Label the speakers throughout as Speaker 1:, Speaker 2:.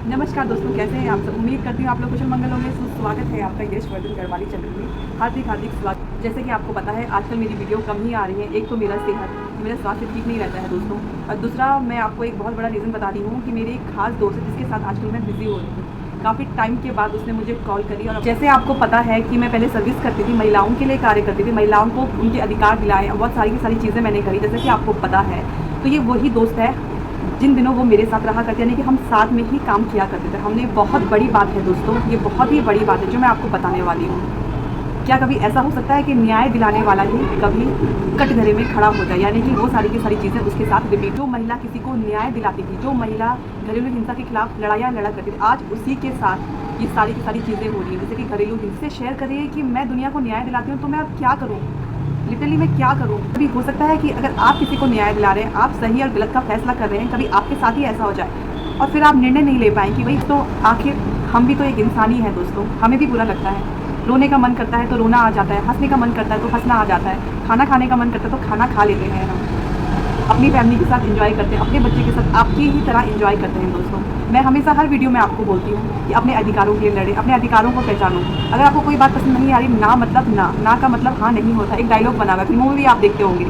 Speaker 1: नमस्कार दोस्तों, कैसे हैं आप सब। उम्मीद करती हूँ आप लोग कुशल मंगल होंगे। स्वागत है आपका यशवर्धन गढ़वाली चैनल में। हार्दिक हार्दिक स्वागत। जैसे कि आपको पता है आजकल मेरी वीडियो कम ही आ रही है। एक तो मेरा स्वास्थ्य ठीक नहीं रहता है दोस्तों, और दूसरा मैं आपको एक बहुत बड़ा रीज़न बता रही हूँ कि मेरी एक खास दोस्त है जिसके साथ आजकल मैं बिज़ी हो रही हूँ। काफ़ी टाइम के बाद उसने मुझे कॉल करी, और जैसे आपको पता है कि मैं पहले सर्विस करती थी, महिलाओं के लिए कार्य करती थी, महिलाओं को उनके अधिकार दिलाए, बहुत सारी की सारी चीज़ें मैंने करी जैसे कि आपको पता है। तो ये वही दोस्त है जिन दिनों वो मेरे साथ रहा करते, यानी कि हम साथ में ही काम किया करते थे। हमने बहुत बड़ी बात है दोस्तों, ये बहुत ही बड़ी बात है जो मैं आपको बताने वाली हूँ। क्या कभी ऐसा हो सकता है कि न्याय दिलाने वाला ही कभी कटघरे में खड़ा हो जाए, यानी कि वो सारी की सारी चीज़ें उसके साथ रिपीट। जो महिला किसी को न्याय दिलाती थी, जो महिला घरेलू हिंसा के खिलाफ लड़ाइयाँ लड़ा करती थी, आज उसी के साथ ये सारी की सारी चीज़ें हो रही हैं। जैसे कि घरेलू हिंसा शेयर कर रही है कि मैं दुनिया को न्याय दिलाती हूँ, तो मैं अब क्या करूँ, लिटरली मैं क्या करूँ। कभी हो सकता है कि अगर आप किसी को न्याय दिला रहे हैं, आप सही और गलत का फैसला कर रहे हैं, कभी आपके साथ ही ऐसा हो जाए और फिर आप निर्णय नहीं ले पाएँ कि भाई तो आखिर हम भी तो एक इंसान ही है दोस्तों, हमें भी बुरा लगता है। रोने का मन करता है तो रोना आ जाता है, हंसने का मन करता है तो हंसना आ जाता है, खाना खाने का मन करता है तो खाना खा लेते हैं हम, अपनी फैमिली के साथ एंजॉय करते हैं, अपने बच्चे के साथ आपकी ही तरह एंजॉय करते हैं दोस्तों। मैं हमेशा हर वीडियो में आपको बोलती हूँ कि अपने अधिकारों के लिए लड़े, अपने अधिकारों को पहचानो। अगर आपको कोई बात पसंद नहीं आ रही, ना मतलब ना, ना का मतलब हाँ नहीं होता। एक डायलॉग बना हुआ है, फिल्मों में भी आप देखते होंगे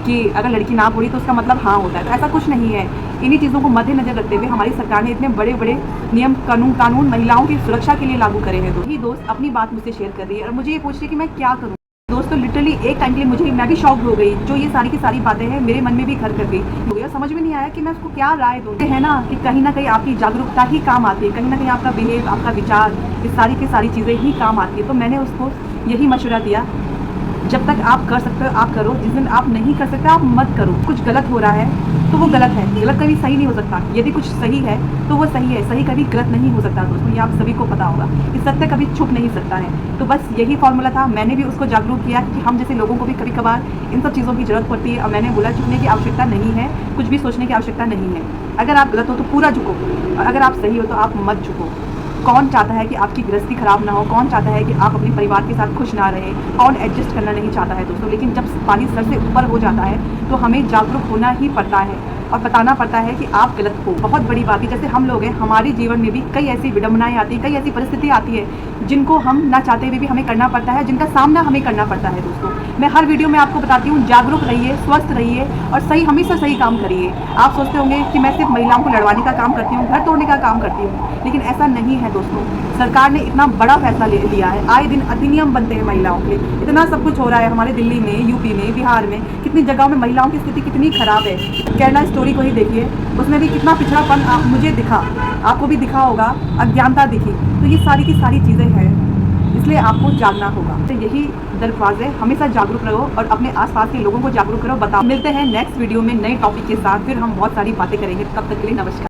Speaker 1: कि अगर लड़की ना बोली तो उसका मतलब हाँ होता है। तो ऐसा कुछ नहीं है। इन्हीं चीज़ों को मद्देनजर रखते हुए हमारी सरकार ने इतने बड़े बड़े नियम कानून महिलाओं की सुरक्षा के लिए लागू करे हैं। तो ये दोस्त अपनी बात मुझसे शेयर कर रही है और मुझे ये पूछ रही है कि मैं क्या करूँ। दोस्तों लिटरली एक टाइम के लिए मैं भी शॉक हो गई। जो ये सारी की सारी बातें हैं मेरे मन में भी घर कर गई हो गया, समझ में नहीं आया कि मैं उसको क्या राय दूँ। है ना कि कहीं ना कहीं आपकी जागरूकता ही काम आती है, कहीं ना कहीं आपका बिहेव, आपका विचार, ये सारी की सारी चीज़ें ही काम आती है। तो मैंने उसको यही मशवरा दिया, जब तक आप कर सकते हो आप करो, जिस दिन आप नहीं कर सकते आप मत करो। कुछ गलत हो रहा है तो वो गलत है, गलत कभी सही नहीं हो सकता। यदि कुछ सही है तो वो सही है, सही कभी गलत नहीं हो सकता दोस्तों। ये आप सभी को पता होगा कि सत्य कभी छुप नहीं सकता है। तो बस यही फॉर्मूला था। मैंने भी उसको जागरूक किया कि हम जैसे लोगों को भी कभी कभार इन सब चीज़ों की जरूरत पड़ती है, और मैंने बोला झुकने की आवश्यकता नहीं है, कुछ भी सोचने की आवश्यकता नहीं है। अगर आप गलत हो तो पूरा झुको, और अगर आप सही हो तो आप मत झुको। कौन चाहता है कि आपकी गृहस्थी खराब ना हो, कौन चाहता है कि आप अपने परिवार के साथ खुश ना रहें, कौन एडजस्ट करना नहीं चाहता है दोस्तों। लेकिन जब पानी सर से ऊपर हो जाता है तो हमें जागरूक होना ही पड़ता है और बताना पड़ता है कि आप गलत हो। बहुत बड़ी बात है, जैसे हम लोग हैं, हमारे जीवन में भी कई ऐसी विडंबनाएं आती हैं, कई ऐसी परिस्थिति आती है जिनको हम ना चाहते हुए भी हमें करना पड़ता है, जिनका सामना हमें करना पड़ता है दोस्तों। मैं हर वीडियो में आपको बताती हूँ, जागरूक रहिए, स्वस्थ रहिए और सही, हमेशा सही काम करिए। आप सोचते होंगे कि मैं सिर्फ महिलाओं को लड़वाने का काम करती हूँ, घर तोड़ने का काम करती हूँ, लेकिन ऐसा नहीं है दोस्तों। सरकार ने इतना बड़ा फैसला लिया है, आए दिन अधिनियम बनते हैं महिलाओं के, इतना सब कुछ हो रहा है हमारे दिल्ली में, यूपी में, बिहार में, कितनी जगहों में महिलाओं की स्थिति कितनी खराब है। केरला स्टोरी को ही देखिए, उसमें भी कितना पिछड़ापन मुझे दिखा, आपको भी दिखा होगा, अज्ञानता दिखी। तो ये सारी की सारी चीज़ें हैं, इसलिए आपको जागना होगा। तो यही दरख्वास्त है, हमेशा जागरूक रहो और अपने आसपास के लोगों को जागरूक करो। बताओ, मिलते हैं नेक्स्ट वीडियो में नए टॉपिक के साथ, फिर हम बहुत सारी बातें करेंगे। तब तक के लिए नमस्कार।